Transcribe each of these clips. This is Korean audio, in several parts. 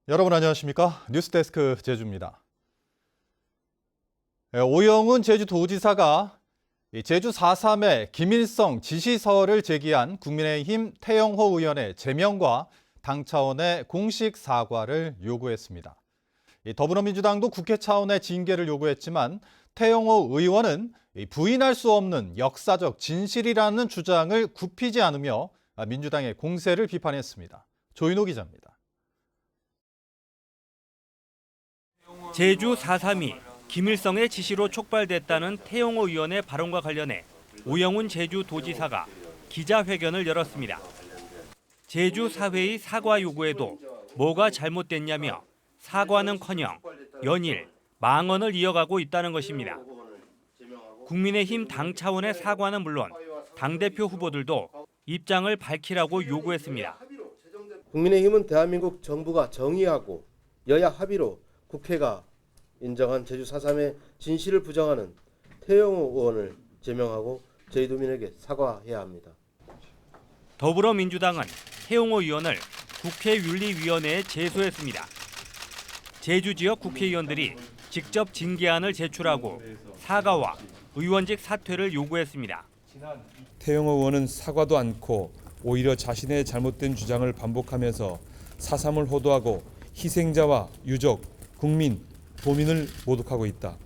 여러분 안녕하십니까? 뉴스데스크 제주입니다. 오영훈 제주도지사가 제주 4.3의 김일성 지시서를 제기한 국민의힘 태영호 의원의 제명과 당 차원의 공식 사과를 요구했습니다. 더불어민주당도 국회 차원의 징계를 요구했지만 태영호 의원은 부인할 수 없는 역사적 진실이라는 주장을 굽히지 않으며 민주당의 공세를 비판했습니다. 조인호 기자입니다. 제주 4.3이 김일성의 지시로 촉발됐다는 태영호 의원의 발언과 관련해 오영훈 제주도지사가 기자회견을 열었습니다. 제주 사회의 사과 요구에도 뭐가 잘못됐냐며 사과는커녕 연일, 망언을 이어가고 있다는 것입니다. 국민의힘 당 차원의 사과는 물론 당대표 후보들도 입장을 밝히라고 요구했습니다. 국민의힘은 대한민국 정부가 정의하고 여야 합의로 국회가 인정한 제주 4.3의 진실을 부정하는 태영호 의원을 제명하고 제주도민에게 사과해야 합니다. 더불어민주당은 태영호 의원을 국회윤리위원회에 제소했습니다. 제주 지역 국회의원들이 직접 징계안을 제출하고 사과와 의원직 사퇴를 요구했습니다. 태영호 의원은 사과도 않고 오히려 자신의 잘못된 주장을 반복하면서 4.3을 호도하고 희생자와 유족, 국민, 도민을 모독하고 있다.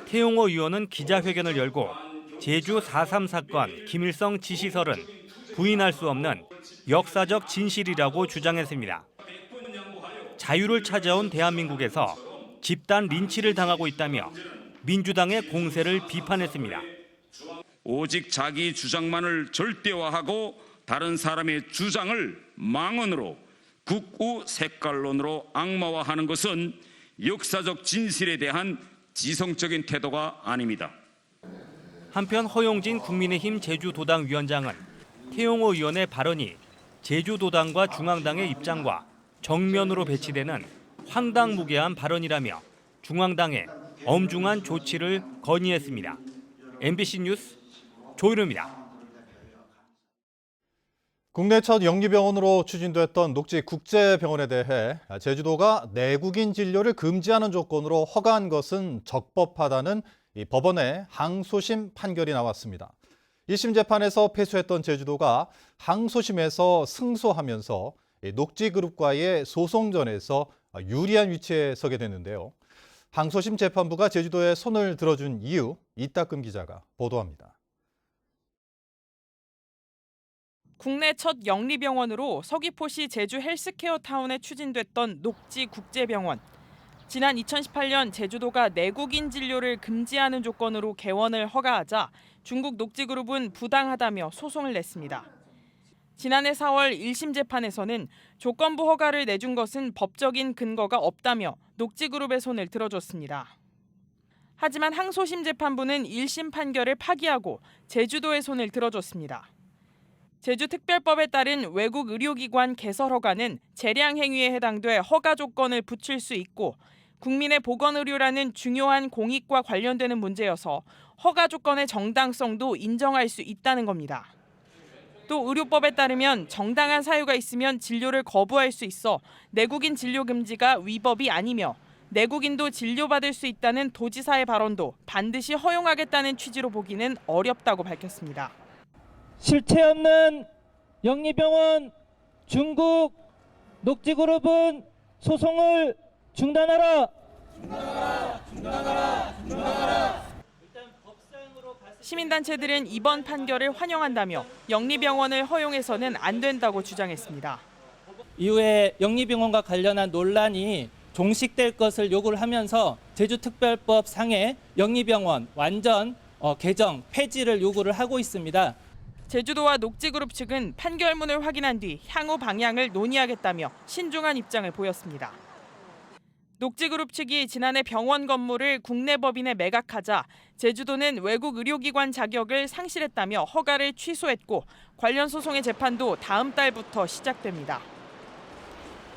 태영호 의원은 기자회견을 열고 제주 4.3 사건 김일성 지시설은 부인할 수 없는 역사적 진실이라고 주장했습니다. 자유를 찾아온 대한민국에서 집단 린치를 당하고 있다며 민주당의 공세를 비판했습니다. 오직 자기 주장만을 절대화하고 다른 사람의 주장을 망언으로 극우 색깔론으로 악마화하는 것은 역사적 진실에 대한 지성적인 태도가 아닙니다. 한편 허용진 국민의힘 제주도당 위원장은 태영호 의원의 발언이 제주도당과 중앙당의 입장과 정면으로 배치되는 황당무계한 발언이라며 중앙당에 엄중한 조치를 건의했습니다. MBC 뉴스 조인호입니다. 국내 첫 영리병원으로 추진됐던 녹지국제병원에 대해 제주도가 내국인 진료를 금지하는 조건으로 허가한 것은 적법하다는 법원의 항소심 판결이 나왔습니다. 1심 재판에서 패소했던 제주도가 항소심에서 승소하면서 녹지그룹과의 소송전에서 유리한 위치에 서게 됐는데요. 항소심 재판부가 제주도에 손을 들어준 이유, 이따금 기자가 보도합니다. 국내 첫 영리병원으로 서귀포시 제주 헬스케어타운에 추진됐던 녹지국제병원. 지난 2018년 제주도가 내국인 진료를 금지하는 조건으로 개원을 허가하자 중국 녹지그룹은 부당하다며 소송을 냈습니다. 지난해 4월 1심 재판에서는 조건부 허가를 내준 것은 법적인 근거가 없다며 녹지그룹의 손을 들어줬습니다. 하지만 항소심 재판부는 1심 판결을 파기하고 제주도의 손을 들어줬습니다. 제주특별법에 따른 외국 의료기관 개설 허가는 재량 행위에 해당돼 허가 조건을 붙일 수 있고 국민의 보건의료라는 중요한 공익과 관련되는 문제여서 허가 조건의 정당성도 인정할 수 있다는 겁니다. 또 의료법에 따르면 정당한 사유가 있으면 진료를 거부할 수 있어 내국인 진료 금지가 위법이 아니며 내국인도 진료받을 수 있다는 도지사의 발언도 반드시 허용하겠다는 취지로 보기는 어렵다고 밝혔습니다. 실체 없는 영리병원 중국 녹지그룹은 소송을 중단하라. 시민단체들은 이번 판결을 환영한다며 영리병원을 허용해서는 안 된다고 주장했습니다. 이후에 영리병원과 관련한 논란이 종식될 것을 요구를 하면서 제주특별법 상의 영리병원 완전 개정, 폐지를 요구를 하고 있습니다. 제주도와 녹지그룹 측은 판결문을 확인한 뒤 향후 방향을 논의하겠다며 신중한 입장을 보였습니다. 녹지그룹 측이 지난해 병원 건물을 국내 법인에 매각하자 제주도는 외국 의료기관 자격을 상실했다며 허가를 취소했고 관련 소송의 재판도 다음 달부터 시작됩니다.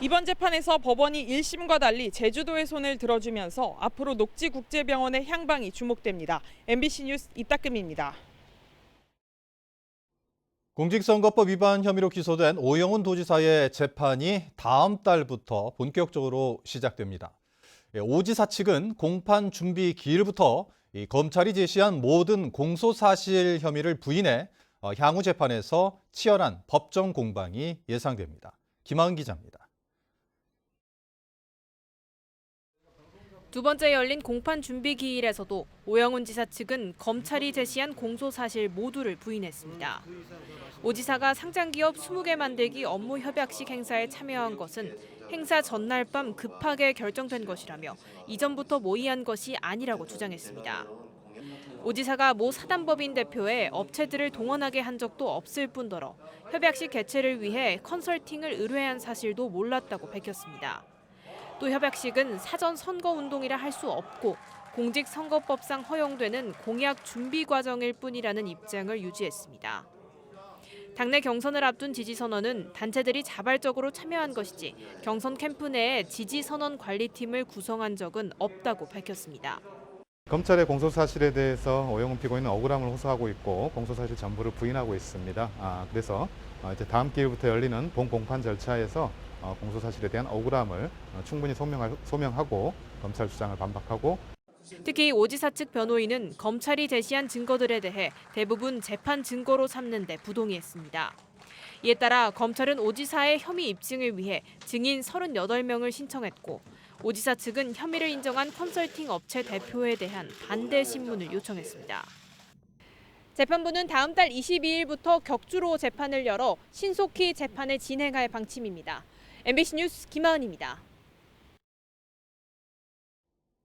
이번 재판에서 법원이 1심과 달리 제주도의 손을 들어주면서 앞으로 녹지국제병원의 향방이 주목됩니다. MBC 뉴스 이따금입니다. 공직선거법 위반 혐의로 기소된 오영훈 도지사의 재판이 다음 달부터 본격적으로 시작됩니다. 오지사 측은 공판 준비 기일부터 검찰이 제시한 모든 공소사실 혐의를 부인해 향후 재판에서 치열한 법정 공방이 예상됩니다. 김하은 기자입니다. 두 번째 열린 공판 준비 기일에서도 오영훈 지사 측은 검찰이 제시한 공소사실 모두를 부인했습니다. 오 지사가 상장기업 20개 만들기 업무 협약식 행사에 참여한 것은 행사 전날 밤 급하게 결정된 것이라며 이전부터 모의한 것이 아니라고 주장했습니다. 오 지사가 모 사단법인 대표에 업체들을 동원하게 한 적도 없을 뿐더러 협약식 개최를 위해 컨설팅을 의뢰한 사실도 몰랐다고 밝혔습니다. 또 협약식은 사전 선거운동이라 할 수 없고 공직선거법상 허용되는 공약 준비 과정일 뿐이라는 입장을 유지했습니다. 당내 경선을 앞둔 지지선언은 단체들이 자발적으로 참여한 것이지 경선 캠프 내에 지지선언 관리팀을 구성한 적은 없다고 밝혔습니다. 검찰의 공소사실에 대해서 오영훈 피고인은 억울함을 호소하고 있고 공소사실 전부를 부인하고 있습니다. 그래서 이제 다음 기일부터 열리는 본 공판 절차에서 공소사실에 대한 억울함을 충분히 소명하고 검찰 주장을 반박하고 특히 오 지사 측 변호인은 검찰이 제시한 증거들에 대해 대부분 재판 증거로 삼는 데 부동의했습니다. 이에 따라 검찰은 오 지사의 혐의 입증을 위해 증인 38명을 신청했고 오 지사 측은 혐의를 인정한 컨설팅 업체 대표에 대한 반대 신문을 요청했습니다. 재판부는 다음 달 22일부터 격주로 재판을 열어 신속히 재판을 진행할 방침입니다. MBC 뉴스 김하은입니다.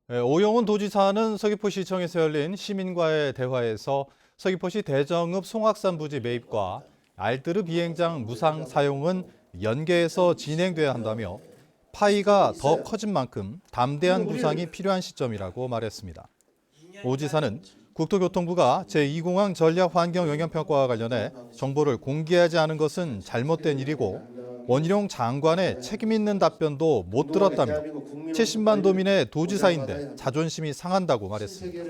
오영훈 도지사는 서귀포시청에서 열린 시민과의 대화에서 서귀포시 대정읍 송악산 부지 매입과 알뜨르 비행장 무상 사용은 연계해서 진행돼야 한다며 파이가 더 커진 만큼 담대한 구상이 필요한 시점이라고 말했습니다. 오 지사는 국토교통부가 제2공항 전략환경영향평가와 관련해 정보를 공개하지 않은 것은 잘못된 일이고 원희룡 장관의 책임 있는 답변도 못 들었다며 70만 도민의 도지사인데 자존심이 상한다고 말했습니다.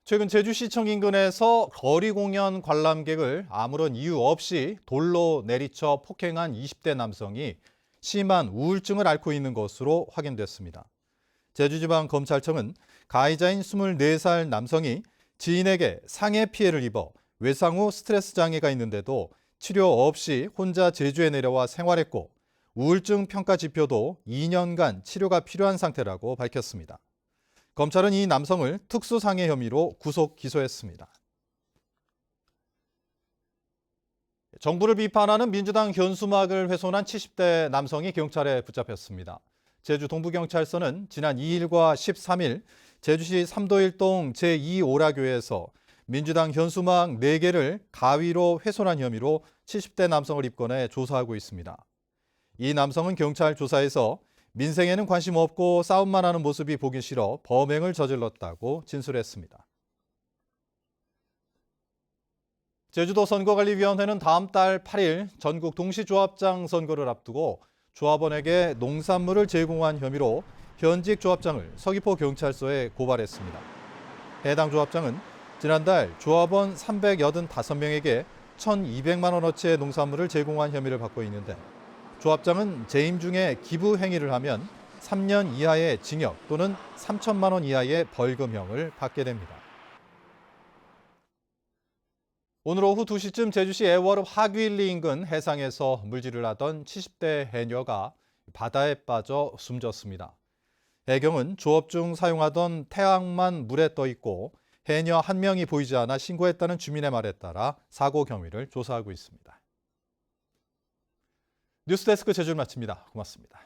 최근 제주시청 인근에서 거리 공연 관람객을 아무런 이유 없이 돌로 내리쳐 폭행한 20대 남성이 심한 우울증을 앓고 있는 것으로 확인됐습니다. 제주지방검찰청은 가해자인 24살 남성이 지인에게 상해 피해를 입어 외상 후 스트레스 장애가 있는데도 치료 없이 혼자 제주에 내려와 생활했고 우울증 평가 지표도 2년간 치료가 필요한 상태라고 밝혔습니다. 검찰은 이 남성을 특수상해 혐의로 구속 기소했습니다. 정부를 비판하는 민주당 현수막을 훼손한 70대 남성이 경찰에 붙잡혔습니다. 제주 동부경찰서는 지난 2일과 13일 제주시 삼도일동 제2오라교에서 민주당 현수막 4개를 가위로 훼손한 혐의로 70대 남성을 입건해 조사하고 있습니다. 이 남성은 경찰 조사에서 민생에는 관심 없고 싸움만 하는 모습이 보기 싫어 범행을 저질렀다고 진술했습니다. 제주도 선거관리위원회는 다음 달 8일 전국 동시조합장 선거를 앞두고 조합원에게 농산물을 제공한 혐의로 현직 조합장을 서귀포경찰서에 고발했습니다. 해당 조합장은 지난달 조합원 385명에게 1,200만 원어치의 농산물을 제공한 혐의를 받고 있는데 조합장은 재임 중에 기부 행위를 하면 3년 이하의 징역 또는 3천만 원 이하의 벌금형을 받게 됩니다. 오늘 오후 2시쯤 제주시 애월읍 하귀일리 인근 해상에서 물질을 하던 70대 해녀가 바다에 빠져 숨졌습니다. 해경은 조업 중 사용하던 태양만 물에 떠 있고 해녀 1명이 보이지 않아 신고했다는 주민의 말에 따라 사고 경위를 조사하고 있습니다. 뉴스데스크 제주를 마칩니다. 고맙습니다.